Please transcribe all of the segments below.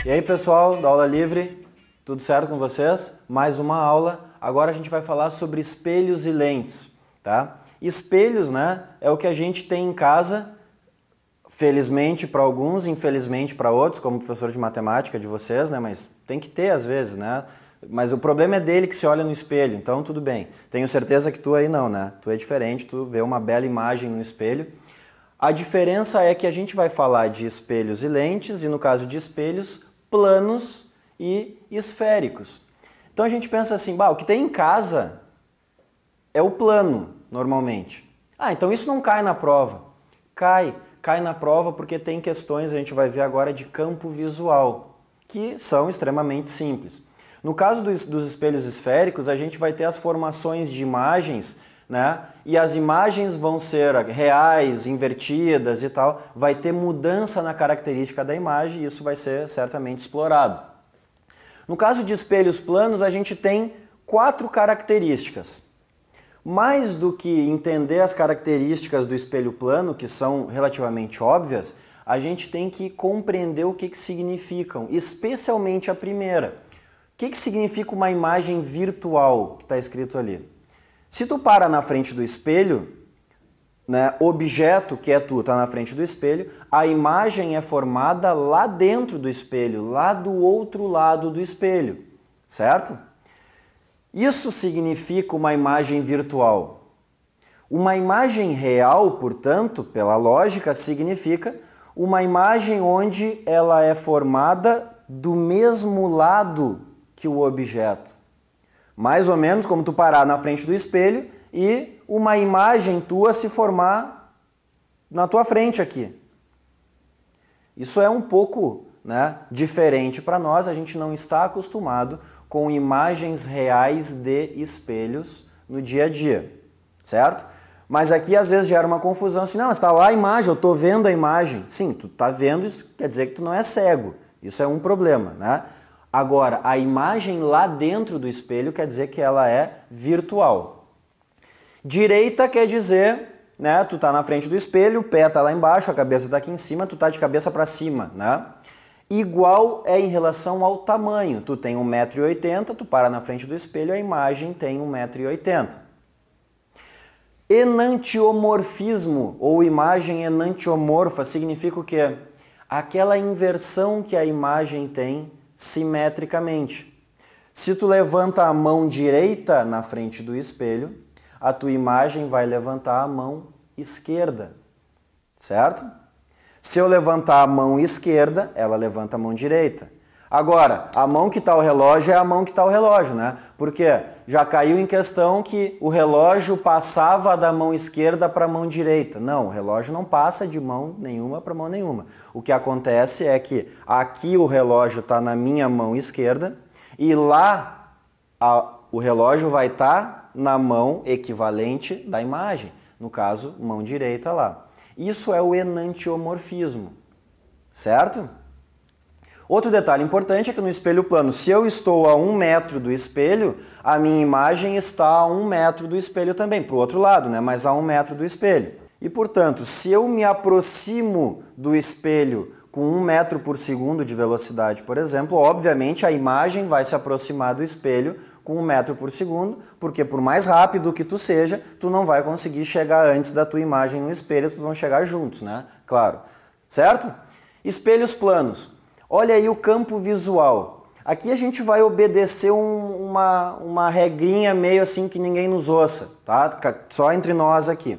E aí, pessoal da Aula Livre, tudo certo com vocês? Mais uma aula. Agora a gente vai falar sobre espelhos e lentes, tá? Espelhos, né, é o que a gente tem em casa, felizmente para alguns, infelizmente para outros, como professor de matemática de vocês, né, mas tem que ter às vezes, né? Mas o problema é dele que se olha no espelho, então tudo bem. Tenho certeza que tu aí não, né? Tu é diferente, tu vê uma bela imagem no espelho. A diferença é que a gente vai falar de espelhos e lentes, e no caso de espelhos, planos e esféricos. Então a gente pensa assim, o que tem em casa é o plano, normalmente. Então isso não cai na prova. Cai na prova porque tem questões, a gente vai ver agora, de campo visual, que são extremamente simples. No caso dos espelhos esféricos, a gente vai ter as formações de imagens, né? E as imagens vão ser reais, invertidas e tal, vai ter mudança na característica da imagem e isso vai ser certamente explorado. No caso de espelhos planos, a gente tem 4 características. Mais do que entender as características do espelho plano, que são relativamente óbvias, a gente tem que compreender o que significam, especialmente a primeira. O que significa uma imagem virtual, que está escrito ali? Se tu para na frente do espelho, né, objeto que é tu está na frente do espelho, a imagem é formada lá dentro do espelho, lá do outro lado do espelho, certo? Isso significa uma imagem virtual. Uma imagem real, portanto, pela lógica, significa uma imagem onde ela é formada do mesmo lado que o objeto. Mais ou menos como tu parar na frente do espelho e uma imagem tua se formar na tua frente aqui. Isso é um pouco, né, diferente para nós, a gente não está acostumado com imagens reais de espelhos no dia a dia, certo? Mas aqui às vezes gera uma confusão, assim, não, está lá a imagem, eu estou vendo a imagem. Sim, tu está vendo, isso quer dizer que tu não é cego, isso é um problema, né? Agora, a imagem lá dentro do espelho quer dizer que ela é virtual. Direita quer dizer, né, tu tá na frente do espelho, o pé tá lá embaixo, a cabeça tá aqui em cima, tu tá de cabeça para cima, né? Igual é em relação ao tamanho. Tu tem 1,80 m, tu para na frente do espelho, a imagem tem 1,80 m. Enantiomorfismo, ou imagem enantiomorfa, significa o quê? Aquela inversão que a imagem tem simetricamente. Se tu levanta a mão direita na frente do espelho, a tua imagem vai levantar a mão esquerda, certo? Se eu levantar a mão esquerda, ela levanta a mão direita. Agora, a mão que está o relógio é a mão que está o relógio, né? Porque já caiu em questão que o relógio passava da mão esquerda para a mão direita. Não, o relógio não passa de mão nenhuma para mão nenhuma. O que acontece é que aqui o relógio está na minha mão esquerda e lá o relógio vai estar na mão equivalente da imagem. No caso, mão direita lá. Isso é o enantiomorfismo, certo? Outro detalhe importante é que no espelho plano, se eu estou a 1 metro do espelho, a minha imagem está a 1 metro do espelho também, para o outro lado, né? Mas a 1 metro do espelho. E, portanto, se eu me aproximo do espelho com 1 metro por segundo de velocidade, por exemplo, obviamente a imagem vai se aproximar do espelho com 1 metro por segundo, porque por mais rápido que tu seja, tu não vai conseguir chegar antes da tua imagem no espelho, vocês vão chegar juntos, né? Claro. Certo? Espelhos planos. Olha aí o campo visual. Aqui a gente vai obedecer uma regrinha meio assim que ninguém nos ouça, tá? Só entre nós aqui.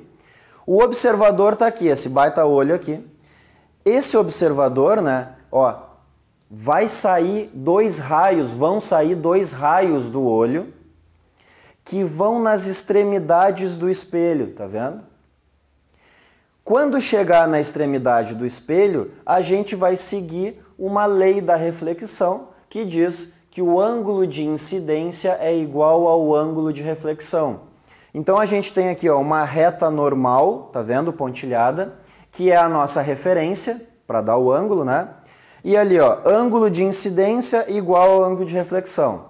O observador está aqui, esse baita olho aqui. Esse observador, né, ó, vão sair 2 raios do olho que vão nas extremidades do espelho, tá vendo? Quando chegar na extremidade do espelho, a gente vai seguir uma lei da reflexão que diz que o ângulo de incidência é igual ao ângulo de reflexão. Então a gente tem aqui, ó, uma reta normal, tá vendo, pontilhada, que é a nossa referência para dar o ângulo, né? E ali, ó, ângulo de incidência igual ao ângulo de reflexão.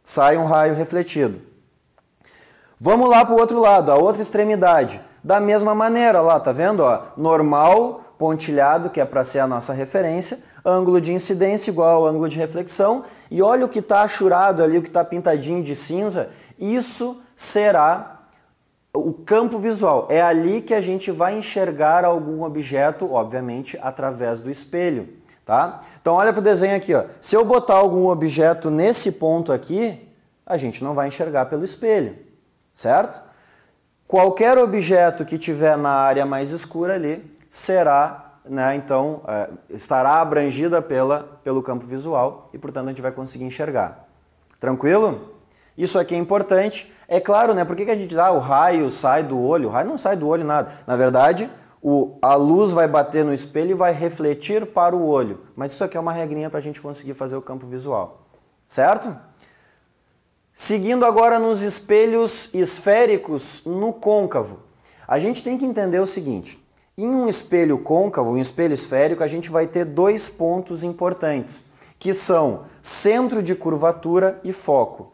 Sai um raio refletido. Vamos lá para o outro lado, a outra extremidade. Da mesma maneira, lá, tá vendo? Ó, normal, pontilhado, que é para ser a nossa referência, ângulo de incidência igual ao ângulo de reflexão, e olha o que está achurado ali, o que está pintadinho de cinza, isso será o campo visual. É ali que a gente vai enxergar algum objeto, obviamente, através do espelho, tá? Então olha para o desenho aqui, ó. Se eu botar algum objeto nesse ponto aqui, a gente não vai enxergar pelo espelho, certo? Qualquer objeto que tiver na área mais escura ali será, né, então, estará abrangida pelo campo visual e, portanto, a gente vai conseguir enxergar. Tranquilo? Isso aqui é importante. É claro, né? Por que a gente diz, o raio sai do olho? O raio não sai do olho nada. Na verdade, a luz vai bater no espelho e vai refletir para o olho. Mas isso aqui é uma regrinha para a gente conseguir fazer o campo visual. Certo? Seguindo agora nos espelhos esféricos no côncavo. A gente tem que entender o seguinte. Em um espelho côncavo, um espelho esférico, a gente vai ter dois pontos importantes, que são centro de curvatura e foco,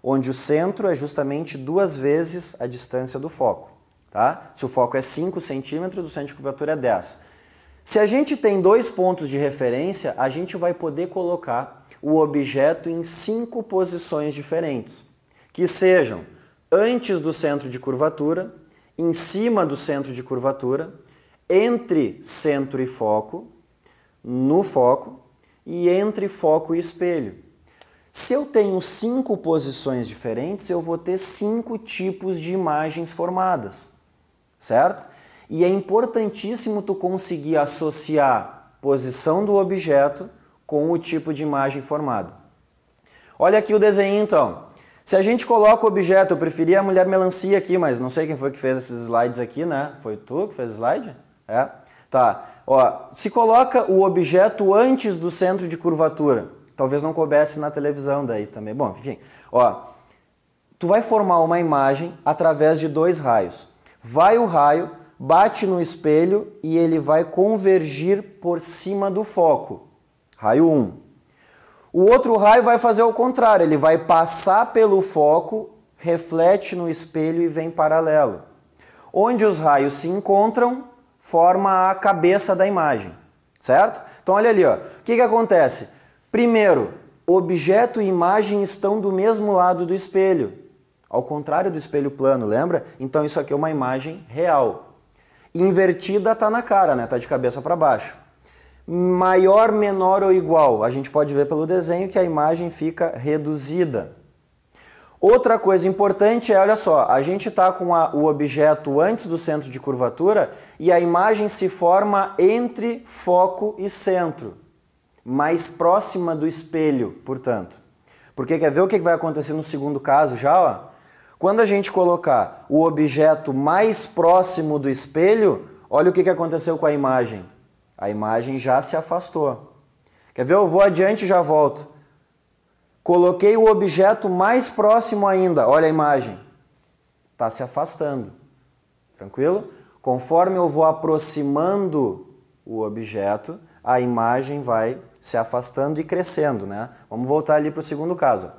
onde o centro é justamente 2 vezes a distância do foco. Tá? Se o foco é 5 centímetros, o centro de curvatura é 10. Se a gente tem 2 pontos de referência, a gente vai poder colocar o objeto em 5 posições diferentes, que sejam antes do centro de curvatura, em cima do centro de curvatura, entre centro e foco, no foco e entre foco e espelho. Se eu tenho 5 posições diferentes, eu vou ter 5 tipos de imagens formadas, certo? E é importantíssimo tu conseguir associar posição do objeto com o tipo de imagem formada. Olha aqui o desenho então. Se a gente coloca o objeto, eu preferia a mulher melancia aqui, mas não sei quem foi que fez esses slides aqui, né? Foi tu que fez o slide? É? Tá. Ó, se coloca o objeto antes do centro de curvatura, talvez não coubesse na televisão daí também. Bom, enfim. Ó, tu vai formar uma imagem através de 2 raios. Vai o raio, bate no espelho e ele vai convergir por cima do foco. Raio 1. O outro raio vai fazer o contrário, ele vai passar pelo foco, reflete no espelho e vem paralelo. Onde os raios se encontram, forma a cabeça da imagem, certo? Então olha ali, ó. O que acontece? Primeiro, objeto e imagem estão do mesmo lado do espelho, ao contrário do espelho plano, lembra? Então isso aqui é uma imagem real. Invertida está na cara, né? Está de cabeça para baixo. Maior, menor ou igual, a gente pode ver pelo desenho que a imagem fica reduzida. Outra coisa importante é, olha só, a gente está com o objeto antes do centro de curvatura e a imagem se forma entre foco e centro, mais próxima do espelho, portanto. Porque quer ver o que vai acontecer no segundo caso já? Ó? Quando a gente colocar o objeto mais próximo do espelho, olha o que aconteceu com a imagem. A imagem já se afastou. Quer ver? Eu vou adiante e já volto. Coloquei o objeto mais próximo ainda. Olha a imagem. Está se afastando. Tranquilo? Conforme eu vou aproximando o objeto, a imagem vai se afastando e crescendo, né? Vamos voltar ali para o segundo caso.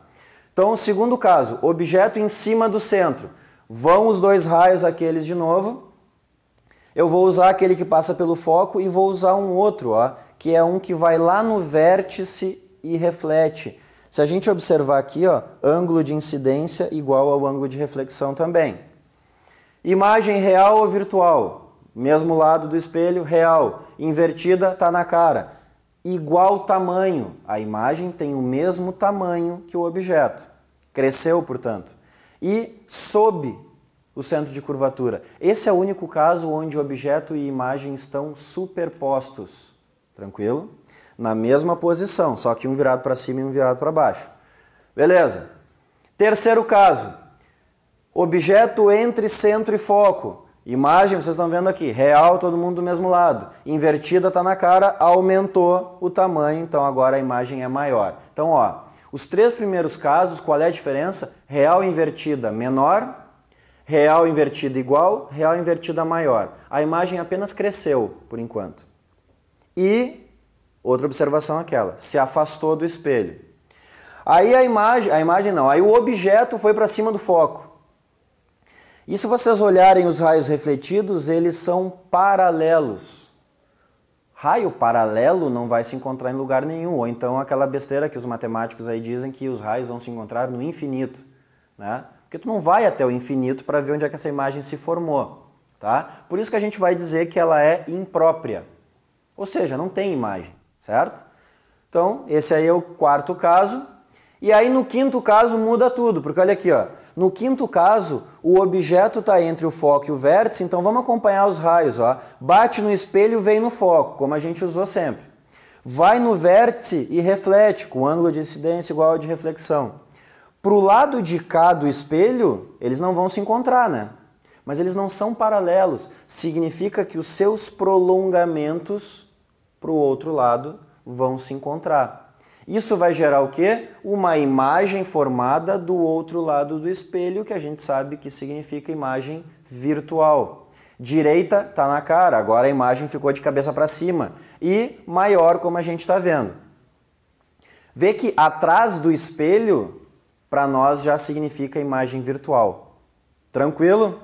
Então, o segundo caso, objeto em cima do centro. Vão os 2 raios aqueles de novo. Eu vou usar aquele que passa pelo foco e vou usar um outro, ó, que é um que vai lá no vértice e reflete. Se a gente observar aqui, ó, ângulo de incidência igual ao ângulo de reflexão também. Imagem real ou virtual? Mesmo lado do espelho, real. Invertida, está na cara. Igual tamanho. A imagem tem o mesmo tamanho que o objeto. Cresceu, portanto. E sob o centro de curvatura. Esse é o único caso onde objeto e imagem estão superpostos. Tranquilo? Na mesma posição, só que um virado para cima e um virado para baixo. Beleza. Terceiro caso. Objeto entre centro e foco. Imagem, vocês estão vendo aqui, real, todo mundo do mesmo lado. Invertida está na cara, aumentou o tamanho, então agora a imagem é maior. Então, ó, os 3 primeiros casos, qual é a diferença? Real invertida menor, real invertida igual, real invertida maior. A imagem apenas cresceu, por enquanto. E, outra observação aquela, se afastou do espelho. Aí aí o objeto foi para cima do foco. E se vocês olharem os raios refletidos, eles são paralelos. Raio paralelo não vai se encontrar em lugar nenhum, ou então aquela besteira que os matemáticos aí dizem que os raios vão se encontrar no infinito, né? Porque tu não vai até o infinito para ver onde é que essa imagem se formou, tá? Por isso que a gente vai dizer que ela é imprópria, ou seja, não tem imagem, certo? Então, esse aí é o quarto caso. E aí no quinto caso muda tudo, porque olha aqui, ó, no quinto caso o objeto está entre o foco e o vértice, então vamos acompanhar os raios, ó. Bate no espelho, vem no foco, como a gente usou sempre. Vai no vértice e reflete, com ângulo de incidência igual ao de reflexão. Para o lado de cá do espelho, eles não vão se encontrar, né? Mas eles não são paralelos, significa que os seus prolongamentos para o outro lado vão se encontrar. Isso vai gerar o quê? Uma imagem formada do outro lado do espelho, que a gente sabe que significa imagem virtual. Direita está na cara, agora a imagem ficou de cabeça para cima. E maior, como a gente está vendo. Vê que atrás do espelho, para nós, já significa imagem virtual. Tranquilo?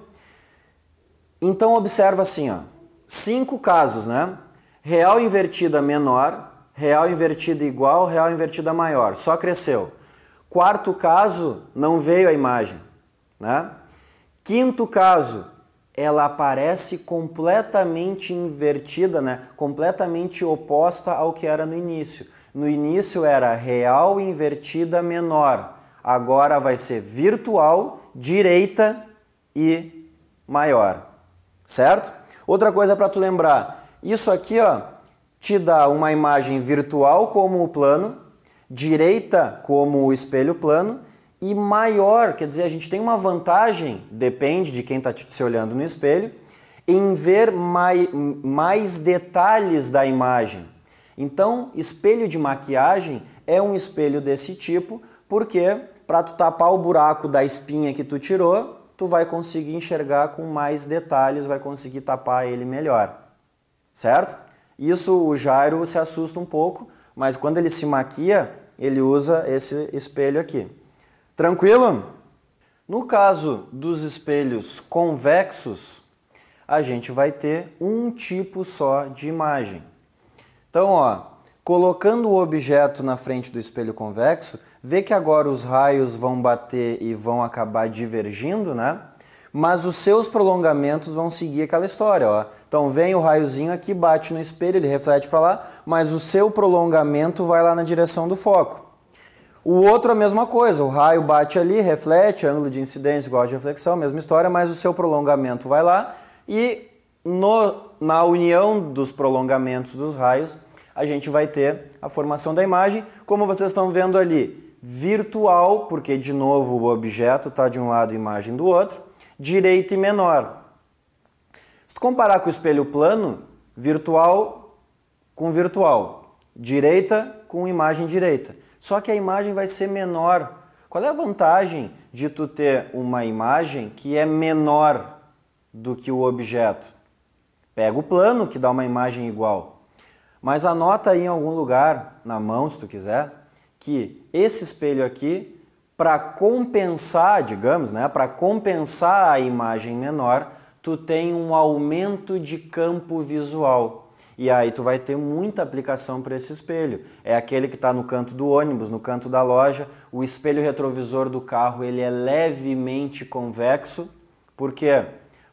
Então observa assim, ó, 5 casos, né? Real invertida menor, real invertida igual, real invertida maior. Só cresceu. Quarto caso, não veio a imagem, né? Quinto caso, ela aparece completamente invertida, né? Completamente oposta ao que era no início. No início era real invertida menor. Agora vai ser virtual, direita e maior. Certo? Outra coisa para tu lembrar. Isso aqui, ó, te dá uma imagem virtual como o plano, direita como o espelho plano e maior, quer dizer, a gente tem uma vantagem, depende de quem está se olhando no espelho, em ver mais detalhes da imagem. Então, espelho de maquiagem é um espelho desse tipo, porque para tu tapar o buraco da espinha que tu tirou, tu vai conseguir enxergar com mais detalhes, vai conseguir tapar ele melhor. Certo? Isso o Jairo se assusta um pouco, mas quando ele se maquia, ele usa esse espelho aqui. Tranquilo? No caso dos espelhos convexos, a gente vai ter um tipo só de imagem. Então, ó, colocando o objeto na frente do espelho convexo, vê que agora os raios vão bater e vão acabar divergindo, né? Mas os seus prolongamentos vão seguir aquela história, ó. Então vem o raiozinho aqui, bate no espelho, ele reflete para lá, mas o seu prolongamento vai lá na direção do foco. O outro a mesma coisa, o raio bate ali, reflete, ângulo de incidência igual a de reflexão, mesma história, mas o seu prolongamento vai lá e na união dos prolongamentos dos raios, a gente vai ter a formação da imagem, como vocês estão vendo ali, virtual, porque de novo o objeto está de um lado e a imagem do outro, direita e menor. Se tu comparar com o espelho plano, virtual com virtual, direita com imagem direita. Só que a imagem vai ser menor. Qual é a vantagem de tu ter uma imagem que é menor do que o objeto? Pega o plano, que dá uma imagem igual. Mas anota aí em algum lugar, na mão se tu quiser, que esse espelho aqui, para compensar, digamos, né, para compensar a imagem menor, tu tem um aumento de campo visual. E aí tu vai ter muita aplicação para esse espelho. É aquele que está no canto do ônibus, no canto da loja. O espelho retrovisor do carro, ele é levemente convexo. Por quê?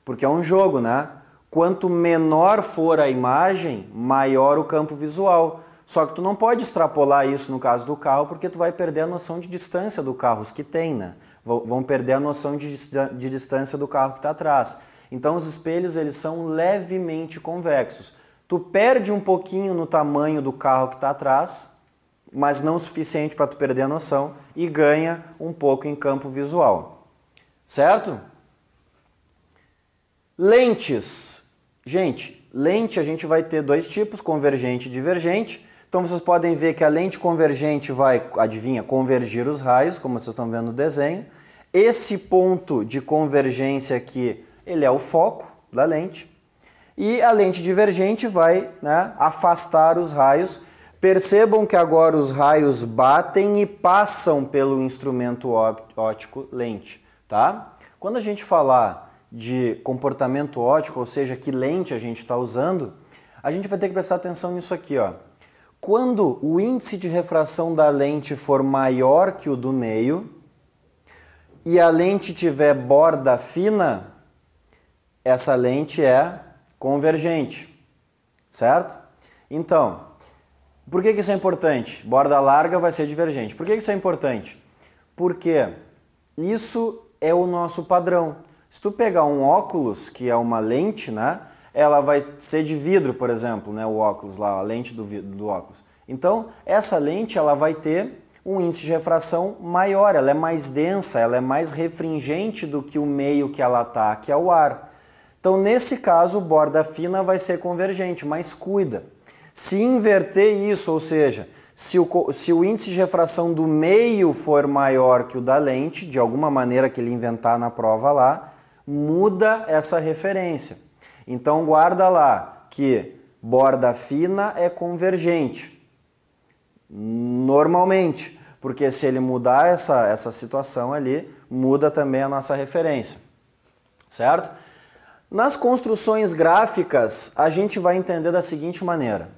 Porque é um jogo, né? Quanto menor for a imagem, maior o campo visual. Só que tu não pode extrapolar isso no caso do carro, porque tu vai perder a noção de distância do carro, os que tem, né? Vão perder a noção de distância do carro que está atrás. Então os espelhos, eles são levemente convexos. Tu perde um pouquinho no tamanho do carro que está atrás, mas não o suficiente para tu perder a noção, e ganha um pouco em campo visual. Certo? Lentes. Gente, lente a gente vai ter dois tipos, convergente e divergente. Então vocês podem ver que a lente convergente vai, adivinha, convergir os raios, como vocês estão vendo no desenho. Esse ponto de convergência aqui, ele é o foco da lente. E a lente divergente vai, né, afastar os raios. Percebam que agora os raios batem e passam pelo instrumento óptico lente, tá? Quando a gente falar de comportamento óptico, ou seja, que lente a gente está usando, a gente vai ter que prestar atenção nisso aqui, ó. Quando o índice de refração da lente for maior que o do meio e a lente tiver borda fina, essa lente é convergente, certo? Então, por que isso é importante? Borda larga vai ser divergente. Por que isso é importante? Porque isso é o nosso padrão. Se tu pegar um óculos, que é uma lente, né? Ela vai ser de vidro, por exemplo, né? O óculos lá, a lente do óculos. Então, essa lente ela vai ter um índice de refração maior, ela é mais densa, ela é mais refringente do que o meio que ela está, que é o ar. Então, nesse caso, borda fina vai ser convergente, mas cuida. Se inverter isso, ou seja, se o índice de refração do meio for maior que o da lente, de alguma maneira que ele inventar na prova lá, muda essa referência. Então guarda lá que borda fina é convergente, normalmente, porque se ele mudar essa situação ali, muda também a nossa referência, certo? Nas construções gráficas, a gente vai entender da seguinte maneira.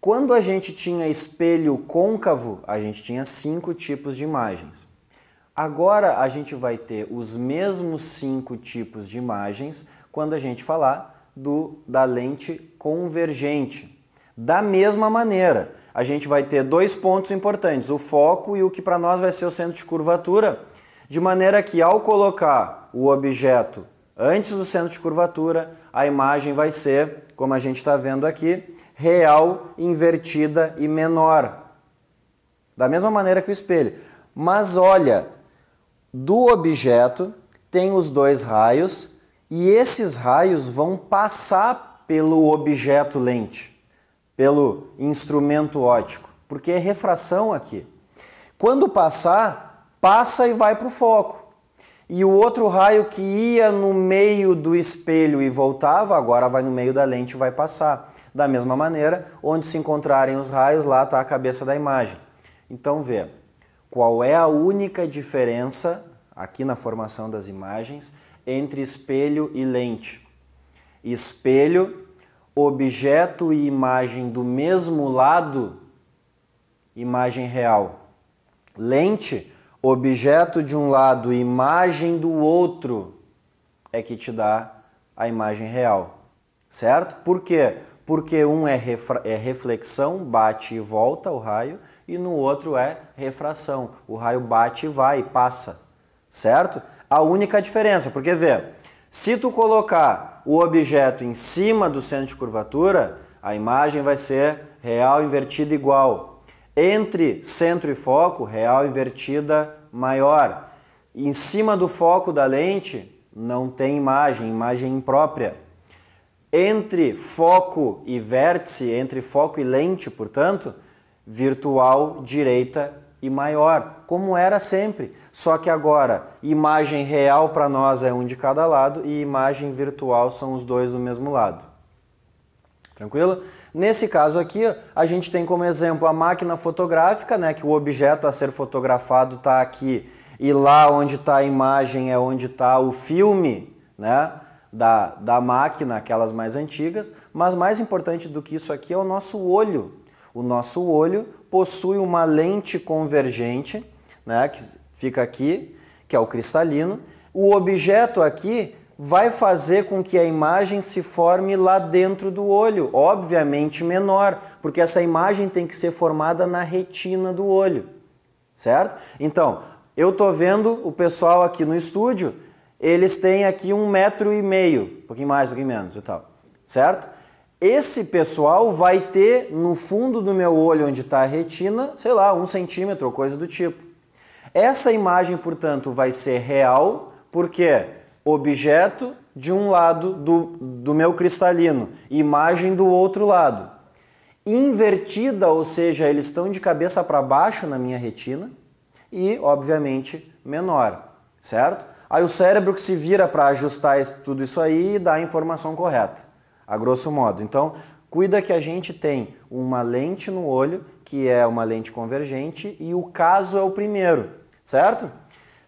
Quando a gente tinha espelho côncavo, a gente tinha 5 tipos de imagens. Agora a gente vai ter os mesmos 5 tipos de imagens quando a gente falar da lente convergente. Da mesma maneira, a gente vai ter 2 pontos importantes, o foco e o que para nós vai ser o centro de curvatura, de maneira que ao colocar o objeto antes do centro de curvatura, a imagem vai ser, como a gente está vendo aqui, real, invertida e menor. Da mesma maneira que o espelho. Mas olha, do objeto tem os 2 raios e esses raios vão passar pelo objeto lente, pelo instrumento óptico, porque é refração aqui. Quando passar, passa e vai para o foco. E o outro raio que ia no meio do espelho e voltava, agora vai no meio da lente e vai passar. Da mesma maneira, onde se encontrarem os raios, lá está a cabeça da imagem. Então vê, qual é a única diferença, aqui na formação das imagens, entre espelho e lente? Espelho, objeto e imagem do mesmo lado, imagem real. Lente, objeto de um lado, imagem do outro, é que te dá a imagem real, certo? Por quê? Porque um é reflexão, bate e volta o raio, e no outro é refração, o raio bate e vai e passa, certo? A única diferença, porque vê, se tu colocar o objeto em cima do centro de curvatura, a imagem vai ser real invertida igual. Entre centro e foco, real invertida maior. Em cima do foco da lente, não tem imagem, imagem imprópria. Entre foco e vértice, entre foco e lente, portanto, virtual, direita e maior, como era sempre. Só que agora, imagem real para nós é um de cada lado e imagem virtual são os 2 do mesmo lado. Tranquilo? Nesse caso aqui, a gente tem como exemplo a máquina fotográfica, né, que o objeto a ser fotografado está aqui e lá onde está a imagem é onde está o filme, né, da máquina, aquelas mais antigas, mas mais importante do que isso aqui é o nosso olho. O nosso olho possui uma lente convergente, né, que fica aqui, que é o cristalino. O objeto aqui vai fazer com que a imagem se forme lá dentro do olho, obviamente menor, porque essa imagem tem que ser formada na retina do olho, certo? Então, eu estou vendo o pessoal aqui no estúdio, eles têm aqui 1,5 metro, um pouquinho mais, um pouquinho menos e tal, certo? Esse pessoal vai ter no fundo do meu olho, onde está a retina, sei lá, 1 centímetro ou coisa do tipo. Essa imagem, portanto, vai ser real, porque objeto de um lado do meu cristalino, imagem do outro lado. Invertida, ou seja, eles estão de cabeça para baixo na minha retina e, obviamente, menor, certo? Aí o cérebro que se vira para ajustar tudo isso aí e dar a informação correta, a grosso modo. Então, cuida que a gente tem uma lente no olho, que é uma lente convergente, e o caso é o primeiro, certo?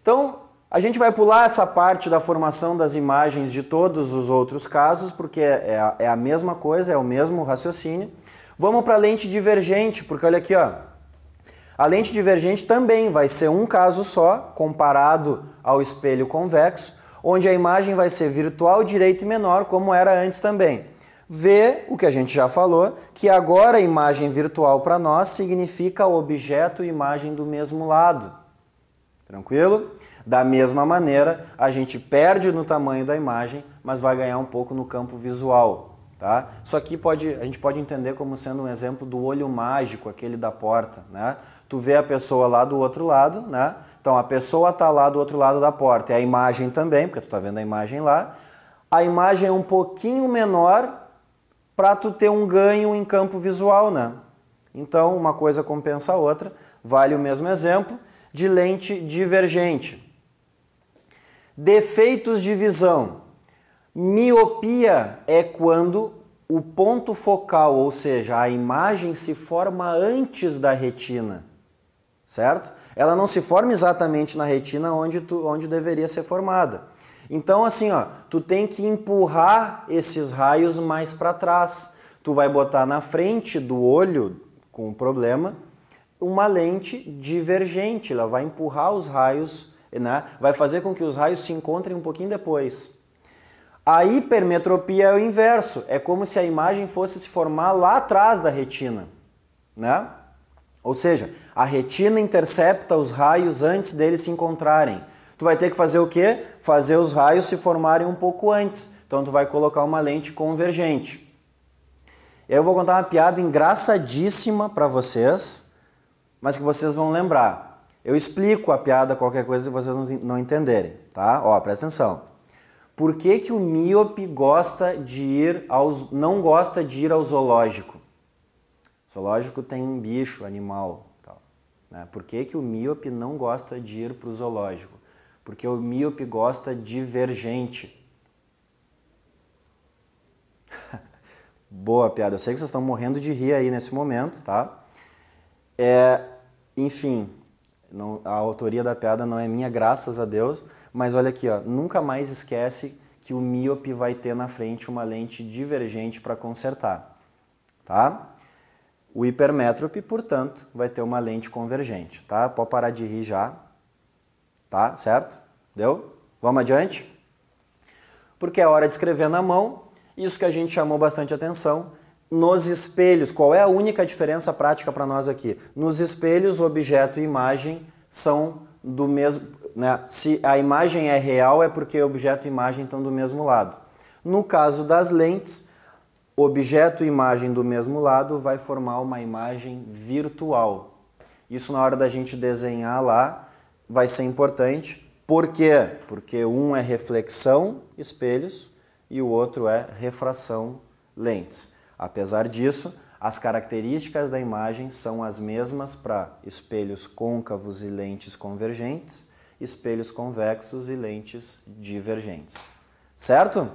Então, A gente vai pular essa parte da formação das imagens de todos os outros casos, porque é a mesma coisa, é o mesmo raciocínio. Vamos para a lente divergente, porque olha aqui, ó. A lente divergente também vai ser um caso só, comparado ao espelho convexo, onde a imagem vai ser virtual, direita e menor, como era antes também. Vê o que a gente já falou, que agora a imagem virtual para nós significa objeto e imagem do mesmo lado. Tranquilo? Da mesma maneira, a gente perde no tamanho da imagem, mas vai ganhar um pouco no campo visual. Tá? Isso aqui a gente pode entender como sendo um exemplo do olho mágico, aquele da porta. Né? Tu vê a pessoa lá do outro lado, né? Então a pessoa está lá do outro lado da porta, e a imagem também, porque tu está vendo a imagem lá. A imagem é um pouquinho menor para tu ter um ganho em campo visual. Né? Então uma coisa compensa a outra, vale o mesmo exemplo de lente divergente. Defeitos de visão. Miopia é quando o ponto focal, ou seja, a imagem se forma antes da retina, certo? Ela não se forma exatamente na retina onde deveria ser formada. Então assim, ó, tu tem que empurrar esses raios mais para trás. Tu vai botar na frente do olho com problema uma lente divergente, ela vai empurrar os raios, né? Vai fazer com que os raios se encontrem um pouquinho depois. A hipermetropia é o inverso, é como se a imagem fosse se formar lá atrás da retina, né? Ou seja, a retina intercepta os raios antes deles se encontrarem. Tu vai ter que fazer o quê? Fazer os raios se formarem um pouco antes. Então tu vai colocar uma lente convergente. Eu vou contar uma piada engraçadíssima para vocês, mas que vocês vão lembrar. Eu explico a piada, qualquer coisa, se vocês não entenderem, tá? Ó, presta atenção. Por que que o míope não gosta de ir ao zoológico? O zoológico tem um bicho, animal, tal, né? Por que que o míope não gosta de ir para o zoológico? Porque o míope gosta divergente. Boa piada, eu sei que vocês estão morrendo de rir aí nesse momento, tá? Enfim, a autoria da piada não é minha, graças a Deus, mas olha aqui, ó, nunca mais esquece que o míope vai ter na frente uma lente divergente para consertar, tá? O hipermétrope, portanto, vai ter uma lente convergente, tá? Pode parar de rir já, tá? Certo? Deu? Vamos adiante? Porque é hora de escrever na mão. Isso que a gente chamou bastante atenção. Nos espelhos, qual é a única diferença prática para nós aqui? Nos espelhos, objeto e imagem são do mesmo, né? Se a imagem é real, é porque objeto e imagem estão do mesmo lado. No caso das lentes, objeto e imagem do mesmo lado vai formar uma imagem virtual. Isso na hora da gente desenhar lá vai ser importante. Por quê? Porque um é reflexão, espelhos, e o outro é refração, lentes. Apesar disso, as características da imagem são as mesmas para espelhos côncavos e lentes convergentes, espelhos convexos e lentes divergentes. Certo?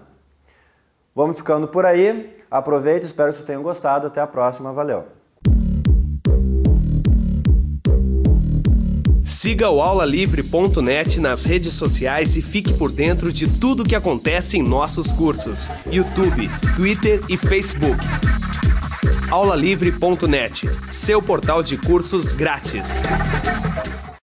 Vamos ficando por aí. Aproveita, espero que vocês tenham gostado. Até a próxima. Valeu! Siga o aulalivre.net nas redes sociais e fique por dentro de tudo o que acontece em nossos cursos. YouTube, Twitter e Facebook. aulalivre.net, seu portal de cursos grátis.